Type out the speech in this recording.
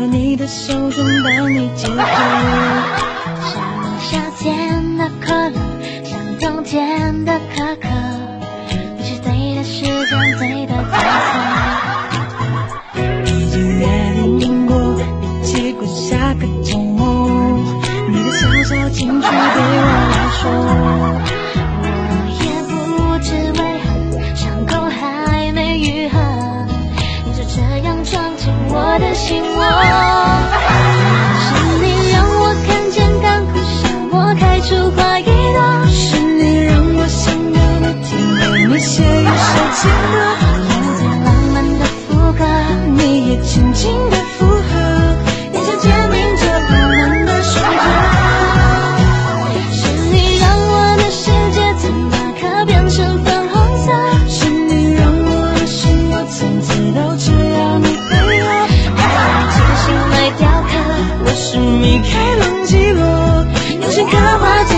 你的手中帮你解渴，像夏天的可乐，像冬天的可可，你是对的时间，对的角色。已经约定过，一起过下个周末，你的小小情绪对我来说，我也不知为何伤口还没愈合，你就这样闯进我的心窝。是你让我看见干枯沙漠开出花一朵，是你让我想到那天为你写一首情歌，有点浪漫的副歌，你也轻轻的附和，眼前坚定着我们的守着。是你让我的世界从那刻变成粉红色，是你让我的心我从此都只要你配合，精心来雕刻，我是米开朗基罗，用心刻画。